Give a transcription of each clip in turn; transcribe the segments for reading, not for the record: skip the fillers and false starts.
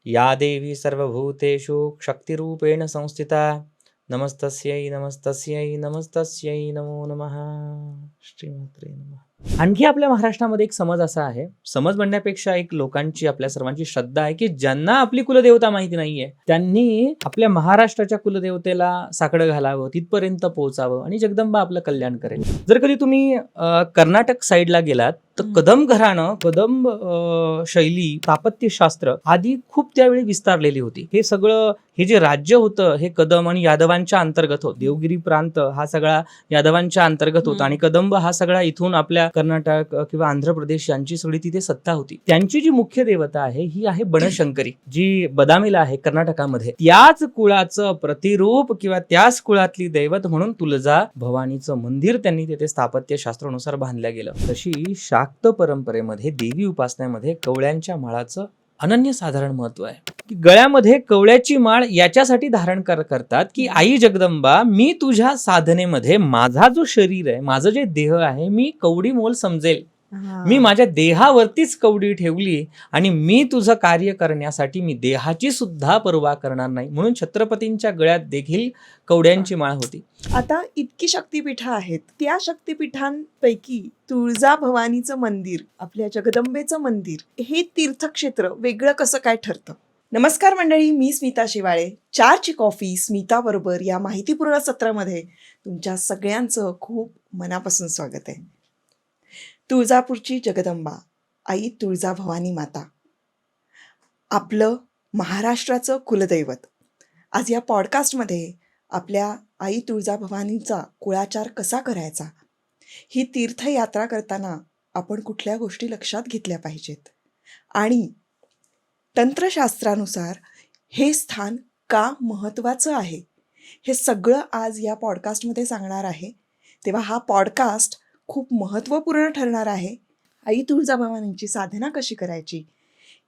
या देवी सर्वभूतेषु शक्तिरूपेण संस्थिता नमस्तस्यै नमस्तस्यै नमस्तस्यै नमो नमः. श्रीमात्रे नमः. आणखी आपल्या महाराष्ट्रामध्ये एक समज असा आहे, समज म्हणण्यापेक्षा एक लोकांची आपल्या सर्वांची श्रद्धा आहे की ज्यांना आपली कुलदेवता माहिती नाहीये त्यांनी आपल्या महाराष्ट्राच्या कुलदेवतेला साकडं घालावं, तिथपर्यंत पोहोचावं आणि जगदंबा आपलं कल्याण करेल. जर कधी तुम्ही कर्नाटक साईडला गेलात तर कदम घराणं, कदम शैली, स्थापत्यशास्त्र आदी खूप त्यावेळी विस्तारलेली होती. हे सगळं हे जे राज्य होतं हे कदम आणि यादवांच्या अंतर्गत होतं. देवगिरी प्रांत हा सगळा यादवांच्या अंतर्गत होता आणि कदंब हा सगळा इथून आपल्या कर्नाटक किंवा आंध्र प्रदेश यांची सगळी तिथे सत्ता होती. त्यांची जी मुख्य देवता आहे ही आहे बनशंकरी, जी बदामीला आहे कर्नाटकामध्ये. त्याच कुळाचं प्रतिरूप किंवा त्याच कुळातली दैवत म्हणून तुळजा भवानीचं मंदिर त्यांनी तिथे स्थापत्यशास्त्रानुसार बांधलं गेलं. तशी शाक्त परंपरेमध्ये देवी उपासनेमध्ये कवळ्यांच्या माळाचं अनन्यसाधारण महत्व आहे. गळ्यामध्ये कवळ्याची माळ याच्यासाठी धारण करतात की आई जगदंबा, मी तुझ्या साधनेमध्ये माझा जो शरीर आहे, माझं जे देह आहे, मी कवडी मोल समजेल. मी माझ्या देहावरतीच कवडी ठेवली आणि मी तुझं कार्य करण्यासाठी मी देहाची सुद्धा पर्वा करणार नाही, म्हणून छत्रपतींच्या गळ्यात देखील कवड्यांची माळ होती. आता इतकी शक्तिपीठं आहेत, त्या शक्तिपीठांपैकी तुळजा भवानीचं मंदिर, आपल्या जगदंबेचं मंदिर, हे तीर्थक्षेत्र वेगळं कसं काय ठरतं? नमस्कार मंडळी, मी स्मिता शिवाळे. 4ची कॉफी स्मिता बरोबर या माहितीपूर्ण सत्रामध्ये तुमच्या सगळ्यांचं खूप मनापासून स्वागत आहे. तुळजापूरची जगदंबा आई तुळजा भवानी माता, आपलं महाराष्ट्राचं कुलदैवत. आज या पॉडकास्टमध्ये आपल्या आई तुळजा भवानीचा कुळाचार कसा करायचा, ही तीर्थयात्रा करताना आपण कुठल्या गोष्टी लक्षात घेतल्या पाहिजेत आणि तंत्रशास्त्रानुसार हे स्थान का महत्त्वाचं आहे, हे सगळं आज या पॉडकास्टमध्ये सांगणार आहे. तेव्हा हा पॉडकास्ट खूप महत्त्वपूर्ण ठरणार आहे. आई तुळजाभवानींची साधना कशी करायची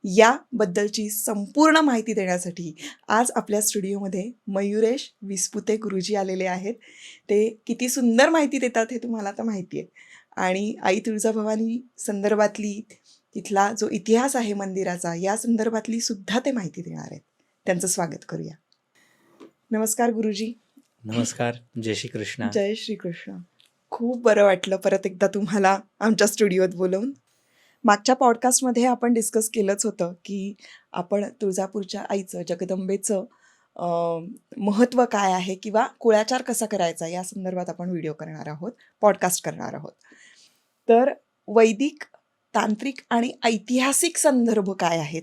याबद्दलची संपूर्ण माहिती देण्यासाठी आज आपल्या स्टुडिओमध्ये मयुरेश विस्पुते गुरुजी आलेले आहेत. ते किती सुंदर माहिती देतात हे तुम्हाला आता माहिती आहे. आणि आई तुळजाभवानी संदर्भातली, तिथला जो इतिहास आहे मंदिराचा, या संदर्भातली सुद्धा ते माहिती देणार आहेत. त्यांचं स्वागत करूया. नमस्कार गुरुजी. नमस्कार. जय श्री कृष्ण. जय श्री कृष्ण. खूप बरं वाटलं परत एकदा तुम्हाला आमच्या स्टुडिओत बोलवून. मागच्या पॉडकास्टमध्ये आपण डिस्कस केलंच होतं की आपण तुळजापूरच्या आईचं, जगदंबेचं महत्त्व काय आहे किंवा कुळाचार कसा करायचा या संदर्भात आपण व्हिडिओ करणार आहोत, पॉडकास्ट करणार आहोत. तर वैदिक, तांत्रिक आणि ऐतिहासिक संदर्भ काय आहेत,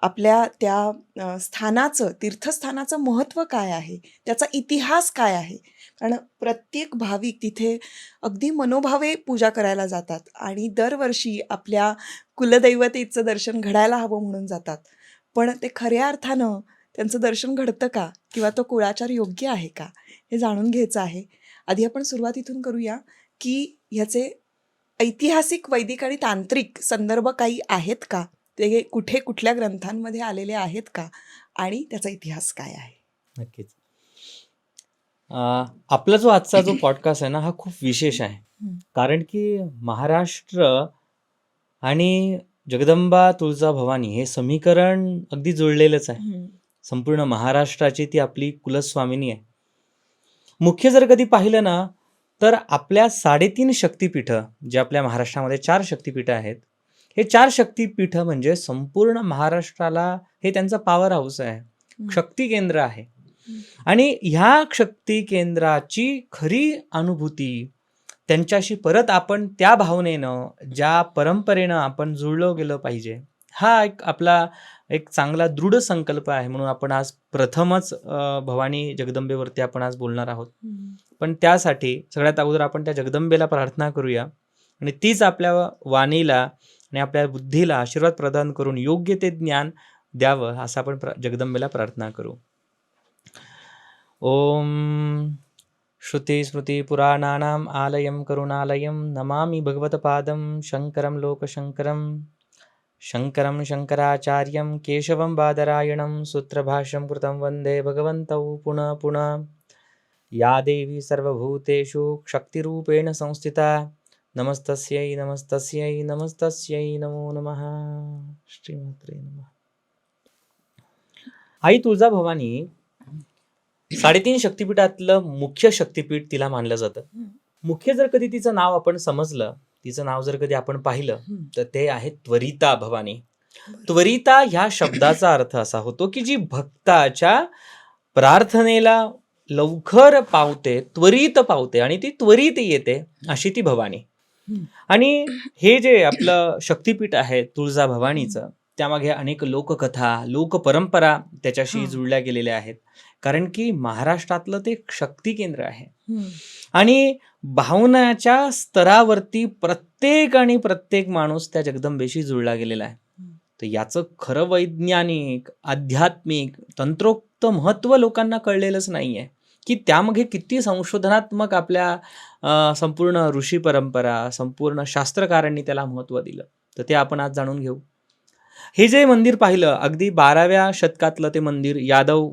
आपल्या त्या स्थानाचं, तीर्थस्थानाचं महत्त्व काय आहे, त्याचा इतिहास काय आहे. कारण प्रत्येक भाविक तिथे अगदी मनोभावे पूजा करायला जातात आणि दरवर्षी आपल्या कुलदैवतेचं दर्शन घडायला हवं म्हणून जातात. पण ते खऱ्या अर्थानं त्यांचं दर्शन घडतं का किंवा तो कुळाचार योग्य आहे का, हे जाणून घ्यायचं आहे. आधी आपण सुरुवात इथून करूया की ह्याचे ऐतिहासिक, वैदिक आणि तांत्रिक संदर्भ काही आहेत का, ते कुठे कुठल्या ग्रंथांमध्ये आलेले आहेत का, आणि त्याचा इतिहास काय आहे. नक्कीच. आपला जो आजचा जो पॉडकास्ट आहे ना, हा खूप विशेष आहे. कारण की महाराष्ट्र आणि जगदंबा तुळजा भवानी हे समीकरण अगदी जुळलेलंच आहे. संपूर्ण महाराष्ट्राची ती आपली कुलस्वामिनी आहे. मुख्य जर कधी पाहिलं ना तर आपल्या 3.5 शक्तिपीठं, जे आपल्या महाराष्ट्रामध्ये 4 शक्तिपीठं आहेत, हे 4 शक्तिपीठं म्हणजे संपूर्ण महाराष्ट्राला हे त्यांचं पॉवर हाऊस आहे, शक्ती केंद्र आहे. आणि ह्या शक्ती केंद्राची खरी अनुभूती, त्यांच्याशी परत आपण त्या भावनेनं, ज्या परंपरेनं आपण जुळलो गेलं पाहिजे, हा एक आपला एक चांगला दृढ संकल्प आहे. म्हणून आपण आज प्रथमच भवानी जगदंबेवरती आपण आज बोलणार आहोत. पण त्यासाठी सगळ्यात अगोदर आपण त्या जगदंबेला प्रार्थना करूया आणि तीच आपल्या वाणीला आणि आपल्या बुद्धीला आशीर्वाद प्रदान करून योग्य ते ज्ञान द्यावं, असं आपण जगदंबेला प्रार्थना करू. ओम श्रुती स्मृती पुराणानाम आलयम करुणालयम नमामि भगवतपादं शंकरं लोकशंकरं शंकरं शंकराचार्यं केशवं बादरायणं सूत्रभाष्यं कृतं वन्दे भगवन्तौ पुनः पुनः. या देवी सर्वभूतेषु शक्तिरूपेण संस्थिता नमस्तस्यै नमस्तस्यै नमस्तस्यै नमो नमः. श्रीमात्रे नमः. आई तुळजाभवानी 3.5 शक्तिपीठातलं मुख्य शक्तिपीठ तिला मानलं जातं. मुख्य जर कधी तिचं नाव आपण समजलं, तिचं नाव जर कधी आपण पाहिलं, तर ते आहे त्वरिता भवानी. त्वरिता ह्या शब्दाचा अर्थ असा होतो की जी भक्ताच्या प्रार्थनेला लवकर पावते, त्वरित पावते आणि ती त्वरित येते, अशी ती भवानी. आणि हे जे आपलं शक्तिपीठ आहे तुळजाभवानीचं, त्यामागे अनेक लोककथा, लोकपरंपरा त्याच्याशी जुळल्या गेलेल्या आहेत. कारण की महाराष्ट्रातलं ते शक्ती केंद्र आहे आणि भावनाच्या स्तरावरती प्रत्येक माणूस त्या जगदंबेशी जुळला गेलेला आहे. तर याचं खरं वैज्ञानिक, आध्यात्मिक, तंत्रोक्त महत्व लोकांना कळलेलंच नाहीये की त्यामागे किती संशोधनात्मक आपल्या संपूर्ण ऋषी परंपरा, संपूर्ण शास्त्रकारांनी त्याला महत्व दिलं. तर ते आपण आज जाणून घेऊ. हे जे मंदिर पाहिलं, अगदी 12व्या शतकातलं ते मंदिर, यादव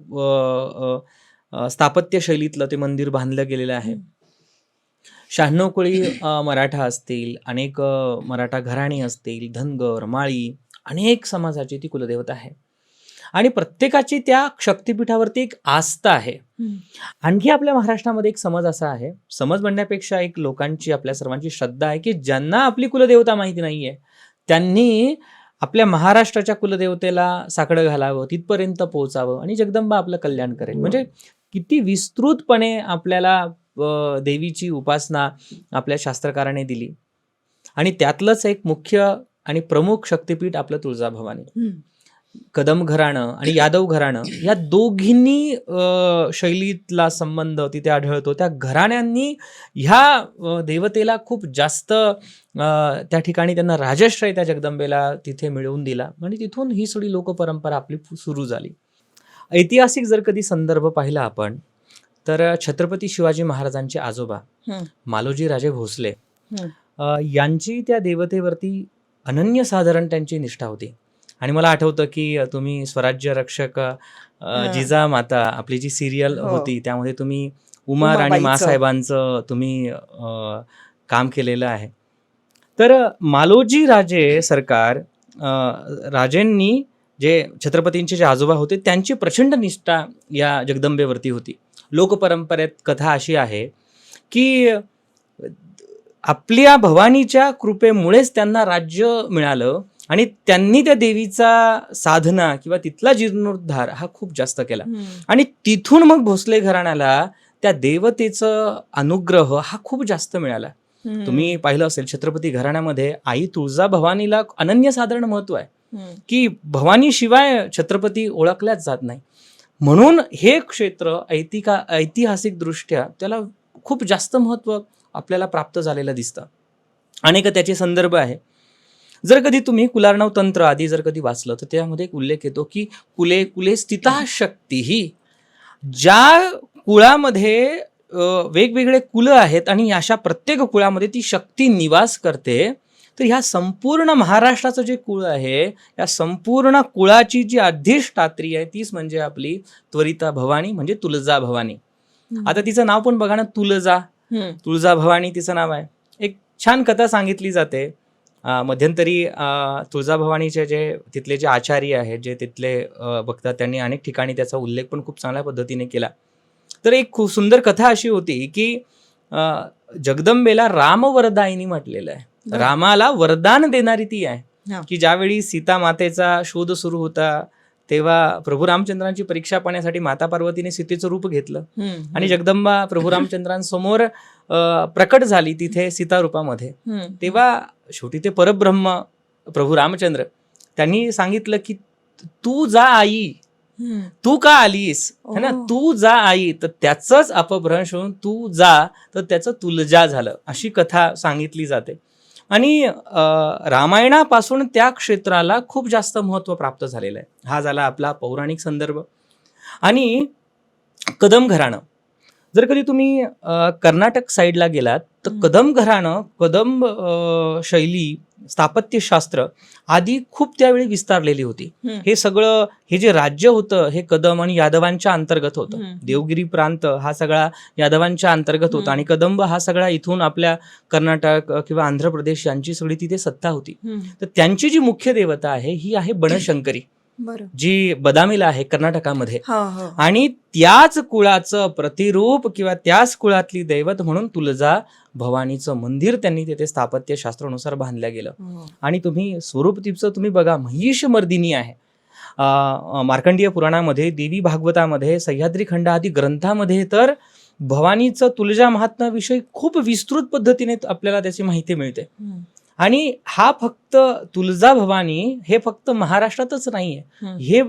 स्थापत्य शैलीतलं ते मंदिर बांधलं गेलेलं आहे. 96 कोळी मराठा असतील, अनेक मराठा घराणी असतील, धनगर, माळी, अनेक समाजाची ती कुलदेवता आहे आणि प्रत्येकाची त्या शक्तिपीठावरती एक आस्था आहे. आणखी आपल्या महाराष्ट्रामध्ये एक समज असा आहे, समज म्हणण्यापेक्षा एक लोकांची, आपल्या सर्वांची श्रद्धा आहे की ज्यांना आपली कुलदेवता माहिती नाहीये त्यांनी आपल्या महाराष्ट्राच्या कुलदेवतेला साकडं घालावं, तिथपर्यंत पोहोचावं आणि जगदंबा आपलं कल्याण करेल. म्हणजे किती विस्तृतपणे आपल्याला देवीची उपासना आपल्या शास्त्रकाराने दिली आणि त्यातलंच एक मुख्य आणि प्रमुख शक्तिपीठ आपलं तुळजाभवानी. कदम घराणं आणि यादव घराणं या दोघींनी शैलीतला संबंध तिथे आढळतो. त्या घराण्यांनी ह्या देवतेला खूप जास्त त्या ठिकाणी त्यांना राजश्रय त्या जगदंबेला तिथे मिळवून दिला आणि तिथून ही सगळी लोकपरंपरा आपली सुरू झाली. ऐतिहासिक जर कधी संदर्भ पाहिला आपण तर छत्रपती शिवाजी महाराजांचे आजोबा मालोजी राजे भोसले यांची त्या देवतेवरती अनन्यसाधारण त्यांची निष्ठा होती. आणि मला आठवतं की तुम्ही स्वराज्य रक्षक जिजा माता आपली जी सिरियल होती त्यामध्ये तुम्ही उमा राणी मासाहेबांचं तुम्ही काम केलेलं आहे. तर मालोजी राजे सरकार राजेंनी जे छत्रपतींचे जे आजोबा होते त्यांची प्रचंड निष्ठा या जगदंबेवरती होती. लोकपरंपरेत कथा अशी आहे की आपल्या भवानीच्या कृपेमुळेच त्यांना राज्य मिळालं आणि त्यांनी त्या देवीचा साधना किंवा तिथला जीर्णोद्धार हा खूप जास्त केला आणि तिथून मग भोसले घराण्याला त्या देवतेचं अनुग्रह हा खूप जास्त मिळाला. तुम्ही पाहिलं असेल छत्रपती घराण्यामध्ये आई तुळजाभवानीला अनन्यसाधारण महत्व आहे की भवानी शिवाय छत्रपती ओळखल्याच जात नाही. म्हणून हे क्षेत्र ऐतिहासिक दृष्ट्या त्याला खूप जास्त महत्व आपल्याला प्राप्त झालेलं दिसतं. अनेक त्याचे संदर्भ आहे. जर कधी तुम्ही कुलार्णव तंत्र आधी जर कधी वाचलं तर त्यामध्ये एक उल्लेख येतो की कुले कुले स्थिता शक्ती ही, ज्या कुळामध्ये वेगवेगळे कुलं आहेत आणि अशा प्रत्येक कुळामध्ये ती शक्ती निवास करते. तर ह्या संपूर्ण महाराष्ट्राचं जे कुळ आहे या संपूर्ण कुळाची जी अधिष्ठात्री आहे तीच म्हणजे आपली त्वरिता भवानी म्हणजे तुळजाभवानी. आता तिचं नाव पण बघा ना, तुळजाभवानी तिचं नाव आहे. एक छान कथा सांगितली जाते. मध्यंतरी तुळजाभवानीचे जे तिथले जे आचार्य आहेत, जे तिथले बघतात, त्यांनी अनेक ठिकाणी त्याचा उल्लेख पण खूप चांगल्या पद्धतीने केला. तर एक खूप सुंदर कथा अशी होती की जगदंबेला रामवरदायिनी म्हटलेलं आहे. रामाला वरदान देणारी ती आहे की ज्यावेळी सीता मातेचा शोध सुरू होता तेव्हा प्रभू रामचंद्रांची परीक्षा पाहण्यासाठी माता पार्वतीने सीतेचं रूप घेतलं आणि जगदंबा प्रभू रामचंद्रांसमोर प्रकट झाली तिथे सीता रूपामध्ये. तेव्हा शेवटी ते परब्रह्म प्रभू रामचंद्र त्यांनी सांगितलं की तू जा आई, तू का आलीस है ना, तू जा आई. तर त्याचंच अपभ्रंश होऊन तू जा तर त्याचं तुलजा झालं, अशी कथा सांगितली जाते. आणि रामायणापासून त्या क्षेत्राला खूप जास्त महत्व प्राप्त झालेलं आहे. हा झाला आपला पौराणिक संदर्भ. आणि कदम घराणं जर कधी तुम्ही कर्नाटक साईडला गेलात तर कदम घराणं, कदम शैली, स्थापत्यशास्त्र आधी खूप त्यावेळी विस्तारलेली होती. हे सगळं हे जे राज्य होतं हे कदम आणि यादवांच्या अंतर्गत होतं. देवगिरी प्रांत हा सगळा यादवांच्या अंतर्गत होता आणि कदंब हा सगळा इथून आपल्या कर्नाटक किंवा आंध्र प्रदेश यांची सगळी तिथे सत्ता होती. तर त्यांची जी मुख्य देवता आहे ही आहे बनशंकरी. बरं. जी बदामीला आहे कर्नाटकामध्ये. हा हा आणि त्याच कुळाचं प्रतिरूप किंवा त्याच कुळातली दैवत म्हणून तुळजा भवानीचं मंदिर त्यांनी तिथे स्थापत्य शास्त्रानुसार बांधलं गेलं. हो. आणि तुम्ही स्वरूप तिचं तुम्ही बघा, महिष मर्दिनी आहे. मार्कंडीय पुराणामध्ये, देवी भागवतामध्ये, सह्याद्री खंड आदी ग्रंथामध्ये तर भवानीचं तुळजा महात्म्याविषयी खूप विस्तृत पद्धतीने आपल्याला त्याची माहिती मिळते. हम्म. आणि हा फक्त तुळजा भवानी हे फक्त महाराष्ट्रातच नाहीये. हम्म. हे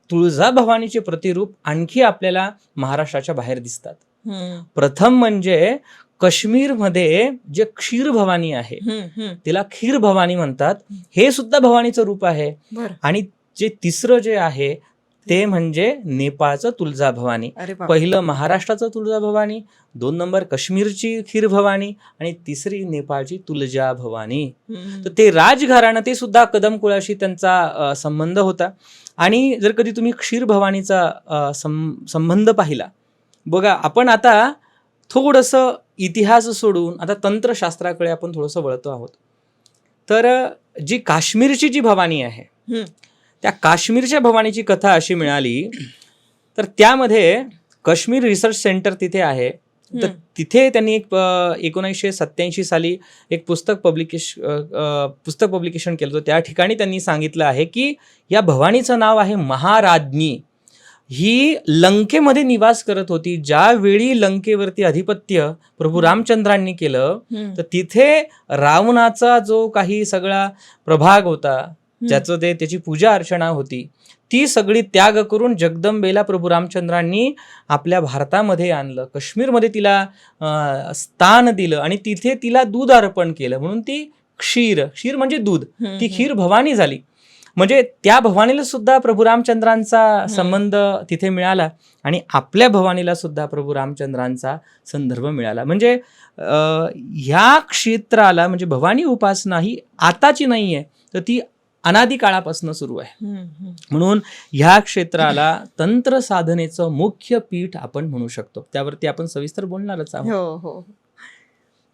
तुळजा भवानीचे प्रतिरूप आणखी आपल्याला महाराष्ट्राच्या बाहेर दिसतात. हम्म. प्रथम म्हणजे काश्मीरमध्ये जे क्षीर भवानी आहे, तिला खीर भवानी म्हणतात. हे सुद्धा भवानीचं रूप आहे. बरं. आणि जे तिसरं जे आहे ते म्हणजे नेपाळचं तुळजा भवानी. अरे बाप. पहिलं महाराष्ट्राचं तुळजा भवानी, 2 नंबर काश्मीरची खीर भवानी आणि तिसरी नेपाळची तुळजा भवानी. तर ते राजघराणं ते सुद्धा कदम कुळाशी त्यांचा संबंध होता. आणि जर कधी तुम्ही क्षीर भवानीचा संबंध पाहिला, बघा आपण आता थोडंसं इतिहास सोडून आता तंत्रशास्त्राकडे आपण थोडंसं वळतो आहोत. तर जी काश्मीरची जी भवानी आहे, त्या काश्मीरच्या भवानीची कथा अशी मिळाली, तर त्यामध्ये काश्मीर रिसर्च सेंटर तिथे आहे. तर तिथे त्यांनी एक 1987 साली एक पुस्तक पब्लिकेशन केलं होतं. त्या ठिकाणी त्यांनी सांगितलं आहे की या भवानीचं नाव आहे महाराज्ञी. ही लंकेमध्ये निवास करत होती. ज्यावेळी लंकेवरती अधिपत्य प्रभू रामचंद्रांनी केलं, तर तिथे रावणाचा जो काही सगळा प्रभाग होता, ज्याचं त्याची पूजा अर्चना होती, ती सगळी त्याग करून जगदंबेला प्रभू रामचंद्रांनी आपल्या भारतामध्ये आणलं. काश्मीरमध्ये तिला स्थान दिलं आणि तिथे तिला दूध अर्पण केलं. म्हणून ती क्षीर म्हणजे दूध, ती खीर भवानी झाली. म्हणजे त्या भवानीला सुद्धा प्रभू रामचंद्रांचा संबंध तिथे मिळाला आणि आपल्या भवानीला सुद्धा प्रभू रामचंद्रांचा संदर्भ मिळाला. म्हणजे ह्या क्षेत्राला म्हणजे भवानी उपासना ही आताची नाहीये, तर ती अनादी काळापासून सुरू आहे. म्हणून ह्या क्षेत्राला तंत्र साधनेचं मुख्य पीठ आपण म्हणू शकतो. त्यावरती आपण सविस्तर बोलणारच आहोत. हो हो.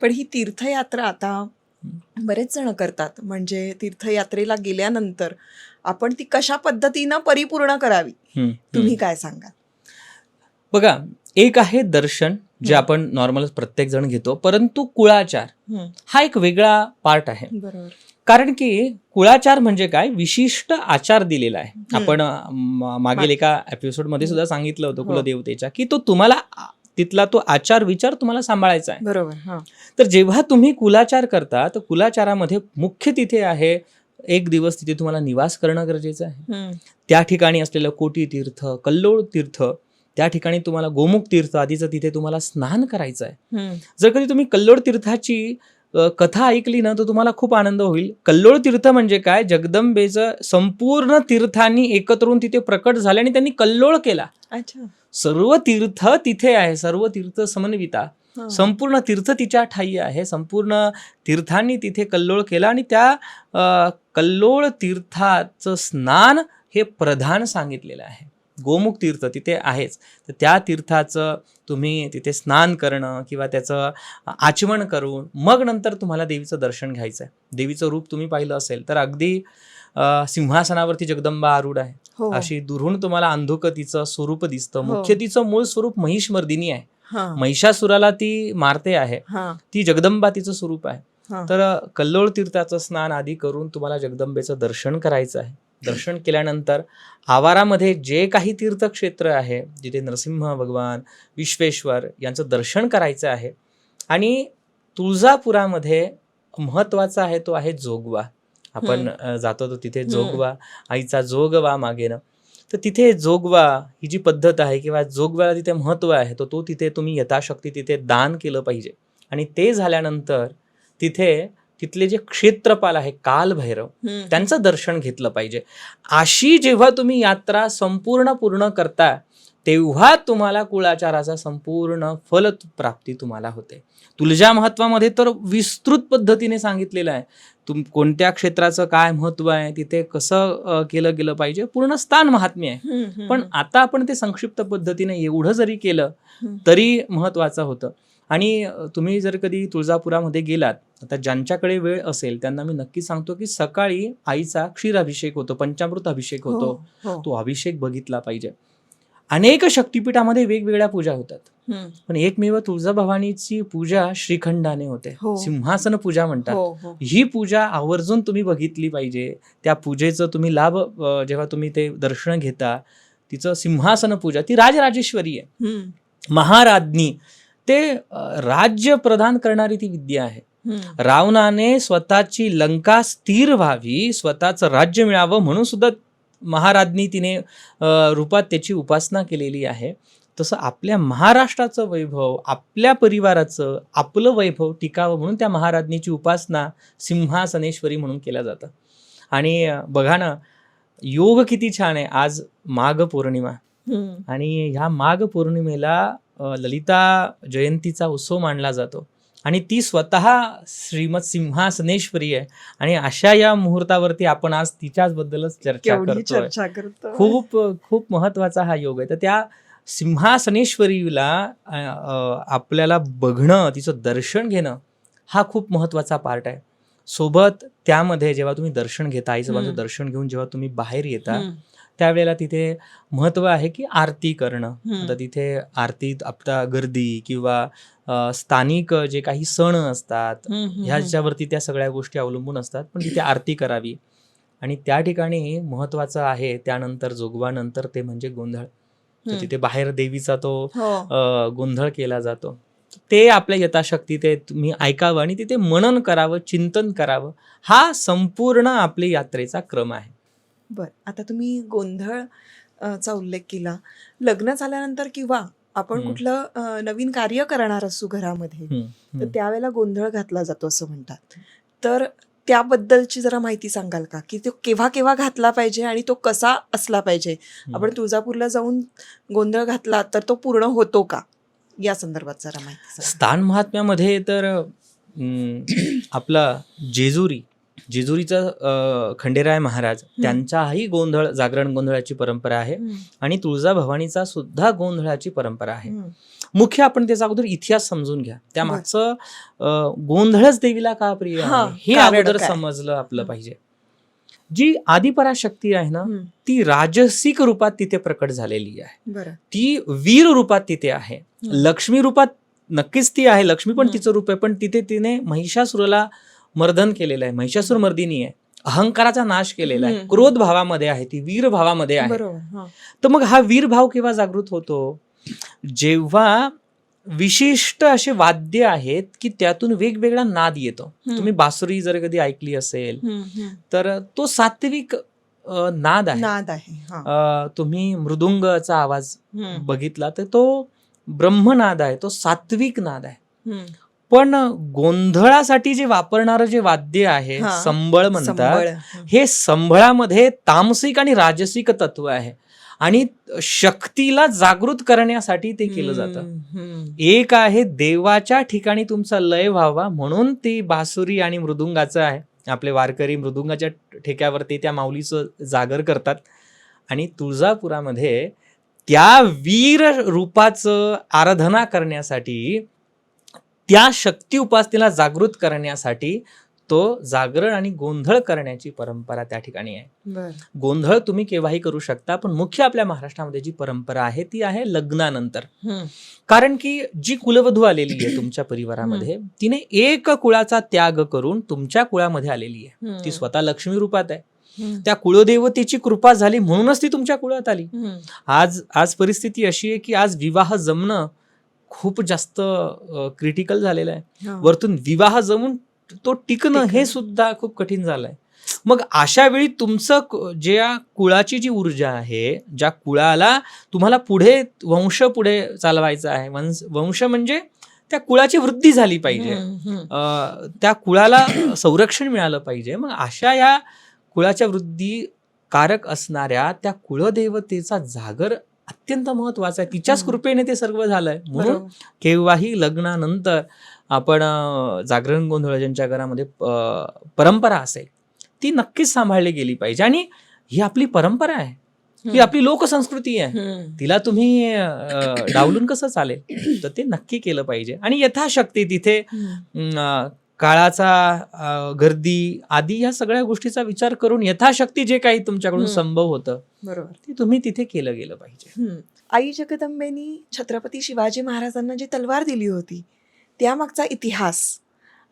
पण ही तीर्थयात्रा आता बरेच जण करतात. म्हणजे तीर्थयात्रेला गेल्यानंतर आपण ती कशा पद्धतीनं परिपूर्ण करावी, तुम्ही काय सांगाल? बघा, एक आहे दर्शन, जे आपण नॉर्मल प्रत्येक जण घेतो, परंतु कुळाचार हा एक वेगळा पार्ट आहे. बरोबर. कारण की कुळाचार म्हणजे काय, विशिष्ट आचार दिलेला आहे. आपण मागील एका एपिसोडमध्ये सुद्धा सांगितलं होतं कुलदेवतेच्या, की तो तुम्हाला तिथला तो आचार विचार तुम्हाला सांभाळायचा आहे. बरोबर. तर जेव्हा तुम्ही कुलाचार करता, तर कुलाचारामध्ये मुख्य तिथे आहे, एक दिवस तिथे तुम्हाला निवास करणं गरजेचं आहे. त्या ठिकाणी असलेलं कोटी तीर्थ, कल्लोळ तीर्थ, त्या ठिकाणी तुम्हाला गोमुख तीर्थ आधीचं तिथे तुम्हाला स्नान करायचं आहे. जर कधी तुम्ही कल्लोळ तीर्थाची कथा ऐकली ना, तर तुम्हाला खूप आनंद होईल. कल्लोळ तीर्थ म्हणजे काय, जगदंबेचं संपूर्ण तीर्थांनी एकत्र होऊन तिथे प्रकट झाले आणि त्यांनी कल्लोळ केला. अच्छा. सर्व तीर्थ तिथे आहे, सर्व तीर्थ समन्विता, संपूर्ण तीर्थ तिच्या ठाई आहे. संपूर्ण तीर्थांनी तिथे कल्लोळ केला आणि त्या कल्लोळ तीर्थाचं स्नान हे प्रधान सांगितलेलं आहे. गोमुख तीर्थ तिथे आहेच, तर त्या तीर्थाचं तुम्ही तिथे स्नान करणं किंवा त्याचं आचमन करून मग नंतर तुम्हाला देवीचं दर्शन घ्यायचं आहे. देवीचं रूप तुम्ही पाहिलं असेल तर अगदी सिंहासनावरती जगदंबा आरूढ आहे, अशी दुरून तुम्हाला अंधुक तिचं स्वरूप दिसतं. मुख्य तिचं मूळ स्वरूप महिष मर्दिनी आहे. महिषासुराला ती मारते आहे, ती जगदंबा तिचं स्वरूप आहे. तर कल्लोळ तीर्थाचं स्नान आधी करून तुम्हाला जगदंबेचं दर्शन करायचं आहे. दर्शन केल्यानंतर आवारामध्ये जे काही तीर्थक्षेत्र आहे, जिथे नरसिंह भगवान, विश्वेश्वर यांचं दर्शन करायचं आहे. आणि तुळजापुरामध्ये महत्वाचा आहे तो आहे जोगवा. आपण जातो तो तिथे जोगवा, आईचा जोगवा मागेन. तर तिथे जोगवा ही जी पद्धत आहे किंवा जोगव्याला तिथे महत्व आहे, तो तिथे तुम्ही यथाशक्ती तिथे दान केलं पाहिजे. आणि ते झाल्यानंतर तिथले जे क्षेत्रपाल आहे कालभैरव, त्यांचं दर्शन घेतलं पाहिजे. अशी जेव्हा तुम्ही यात्रा संपूर्ण पूर्ण करता, तेव्हा तुम्हाला कुळाचाराचा संपूर्ण फल प्राप्ती तुम्हाला होते. तुळजा महत्वामध्ये तर विस्तृत पद्धतीने सांगितलेलं आहे. कोणत्या क्षेत्राचं काय महत्व आहे, तिथे कसं केलं गेलं पाहिजे, पूर्ण स्थान महात्म्य आहे. पण आता आपण ते संक्षिप्त पद्धतीने एवढं जरी केलं तरी महत्वाचं होतं. आणि तुम्ही जर कधी तुळजापुरामध्ये गेलात, आता ज्यांच्याकडे वेळ असेल त्यांना मी नक्की सांगतो की सकाळी आईचा क्षीराभिषेक होतो, पंचामृत अभिषेक हो होतो. हो तो अभिषेक बघितला पाहिजे. अनेक शक्तिपीठामध्ये वेगवेगळ्या पूजा होतात, हम्म, पण एकमेव तुळजाभवानीची पूजा श्रीखंडाने होते. हो. सिंहासन पूजा म्हणतात. हो हो ही पूजा आवर्जून तुम्ही बघितली पाहिजे. त्या पूजेचं तुम्ही लाभ जेव्हा तुम्ही ते दर्शन घेता, तिचं सिंहासन पूजा, ती राजराजेश्वरी आहे, हम्म, महाराज्ञी. ते राज्य प्रदान करणारी ती विद्या आहे. हम्म, रावणाने स्वतःची लंका स्थिर व्हावी, स्वतःचं राज्य मिळावं म्हणून सुद्धा महाराज्ञी तिने रूपात त्याची उपासना केलेली आहे. तसं आपल्या महाराष्ट्राचं वैभव, आपल्या परिवाराचं आपलं वैभव टिकावं म्हणून त्या महाराज्ञीची उपासना सिंहासनेश्वरी म्हणून केल्या जातं. आणि बघा ना, योग किती छान आहे. आज माघ पौर्णिमा, हम्म, आणि ह्या माघ पौर्णिमेला ललिता जयंतीचा उत्सव मानला जातो, आणि ती स्वतः श्रीमत सिंहासनेश्वरी आहे. आणि अशा या मुहूर्तावरती आपण आज तिच्याचबद्दलच चर्चा केवढी करतोय. चर्चा करतो. खूप खूप महत्वाचा हा योग आहे. तर त्या सिंहासनेश्वरीला आपल्याला बघणं, तिचं दर्शन घेणं हा खूप महत्वाचा पार्ट आहे. सोबत त्यामध्ये जेव्हा तुम्ही दर्शन घेता, आईचं हम्म. दर्शन घेऊन जेव्हा तुम्ही बाहेर येता, हम्म, त्यावेळेला तिथे महत्व आहे की आरती करणं. हम्म. आता तिथे आरतीत आपला गर्दी किंवा स्थानिक जे काही सण असतात हम्म, हम्म, ह्याच्यावरती त्या सगळ्या गोष्टी अवलंबून असतात, पण तिथे आरती करावी. आणि त्या ठिकाणी महत्वाचं आहे त्यानंतर जोगवानंतर ते म्हणजे गोंधळ. तर हम्म. तिथे बाहेर देवीचा तो हो गोंधळ केला जातो. ते आपल्या यथाशक्ती ते तुम्ही ऐकावं आणि तिथे मनन करावं, चिंतन करावं. हा संपूर्ण आपल्या यात्रेचा क्रम आहे. बर. आता तुम्ही गोंधळ चा उल्लेख केला. लग्न झाल्यानंतर किंवा आपण हम्म. कुठलं नवीन कार्य करणार असू घरामध्ये, हम्म, तर हम्म. त्यावेळेला गोंधळ घातला जातो असं म्हणतात. तर त्याबद्दलची जरा माहिती सांगाल का, की तो केव्हा केव्हा घातला पाहिजे आणि तो कसा असला पाहिजे? आपण तुळजापूरला जाऊन गोंधळ घातला तर तो पूर्ण होतो का, या संदर्भात जरा माहिती सांगा. स्थान महात्म्यामध्ये तर आपला जेजुरीचा खंडेराय महाराज त्यांचाही गोंधळ, जागरण गोंधळाची परंपरा आहे. हम्म, आणि तुळजाभवानीचा सुद्धा गोंधळाची परंपरा आहे. हम्म, मुख्य आपण त्याचा अगोदर इतिहास समजून घ्या. त्या मागचं गोंधळच देवीला का प्रिय हा, आहे हे कारण अगोदर काय? समजलं आपलं पाहिजे. जी आदिपराशक्ती आहे ना, हम्म, ती राजसिक रूपात तिथे प्रकट झालेली आहे. बरं. ती वीर रूपात तिथे आहे. हम्म. लक्ष्मी रूपात नक्कीच ती आहे, लक्ष्मी पण हम्म. तिचं रूप आहे, पण तिथे तिने महिषासुराला मर्दन केलेलं आहे. महिषासुर मर्दिनी आहे, अहंकाराचा नाश केलेला आहे, हम्म. क्रोध भावामध्ये आहे, ती वीर भावामध्ये आहे. बरोबर. हा. तर मग हा वीर भाव केव्हा जागृत होतो? जेव्हा विशिष्ट असे वाद्य आहेत की त्यातून वेगवेगळा नाद येतो. हम्म. तुम्ही बासुरी जर कधी ऐकली असेल हम्म, हम्म. तर तो सात्विक नाद आहे. नाद आहे. हा. तुम्ही मृदुंगचा आवाज हम्म, बघितला तर तो ब्रह्मनाद आहे, तो सात्विक नाद आहे. हम्म. पण गोंधळासाठी जे वापरणारं जे वाद्य आहे, हा. संबळ म्हणतात, संबळ. हम्म. हे संबळामध्ये तामसिक आणि राजसिक तत्व आहे, आणि शक्तीला जागृत करण्यासाठी ते केलं जातं. हम्म. एक आहे देवाच्या ठिकाणी तुमचा लय व्हावा म्हणून ती बासुरी आणि मृदुंगाचं आहे. आपले वारकरी मृदुंगाच्या ठेक्यावरती त्या माऊलीचं जागर करतात. आणि तुळजापुरामध्ये त्या वीर रूपाचं आराधना करण्यासाठी, त्या शक्ती उपासनेला जागृत करण्यासाठी तो जागरण आणि गोंधळ करण्याची परंपरा त्या ठिकाणी आहे. बर. गोंधळ तुम्ही केव्हाही करू शकता, पण मुख्य आपल्या महाराष्ट्रामध्ये जी परंपरा आहे ती आहे लग्नानंतर. हम्म. कारण की जी कुलवधू आलेली आहे तुमच्या परिवारामध्ये, तिने एक कुळाचा त्याग करून तुमच्या कुळामध्ये आलेली आहे. हम्म. ती स्वतः लक्ष्मी रूपात आहे. हम्म. त्या कुळदेवतेची कृपा झाली म्हणूनच ती तुमच्या कुळात आली. हम्म. आज परिस्थिती अशी आहे की आज विवाह जमणं खूप जास्त क्रिटिकल झालेलं आहे. हा. वरतून विवाह जमून तो टिकणं हे सुद्धा खूप कठीण झालंय. मग अशा वेळी तुमचं ज्या कुळाची जी ऊर्जा आहे, ज्या कुळाला तुम्हाला पुढे वंश पुढे चालवायचा आहे, वंश म्हणजे त्या कुळाची वृद्धी झाली पाहिजे, हम्म. हम्म. त्या कुळाला संरक्षण मिळालं पाहिजे. मग अशा या कुळाच्या वृद्धी कारक असणाऱ्या त्या कुळदेवतेचा जागर अत्यंत महत्वाचा आहे. तिच्याच कृपेने ते सर्व झालंय. म्हणून बरोबर. केव्हाही लग्नानंतर आपण जागरण गोंधळ ज्यांच्या घरामध्ये परंपरा असेल ती नक्कीच सांभाळली गेली पाहिजे. आणि ही आपली परंपरा आहे. ही आपली लोकसंस्कृती आहे, तिला तुम्ही डावलून कसं चालेल? तर ते नक्की केलं पाहिजे. आणि यथाशक्ती तिथे काळाचा गर्दी आदी या सगळ्या गोष्टीचा विचार करून यथाशक्ती जे काही तुमच्याकडून संभव होतं बरोबर. ते तुम्ही तिथे केलं गेलं पाहिजे. आई जगदंबेनी छत्रपती शिवाजी महाराजांना जी तलवार दिली होती त्यामागचा इतिहास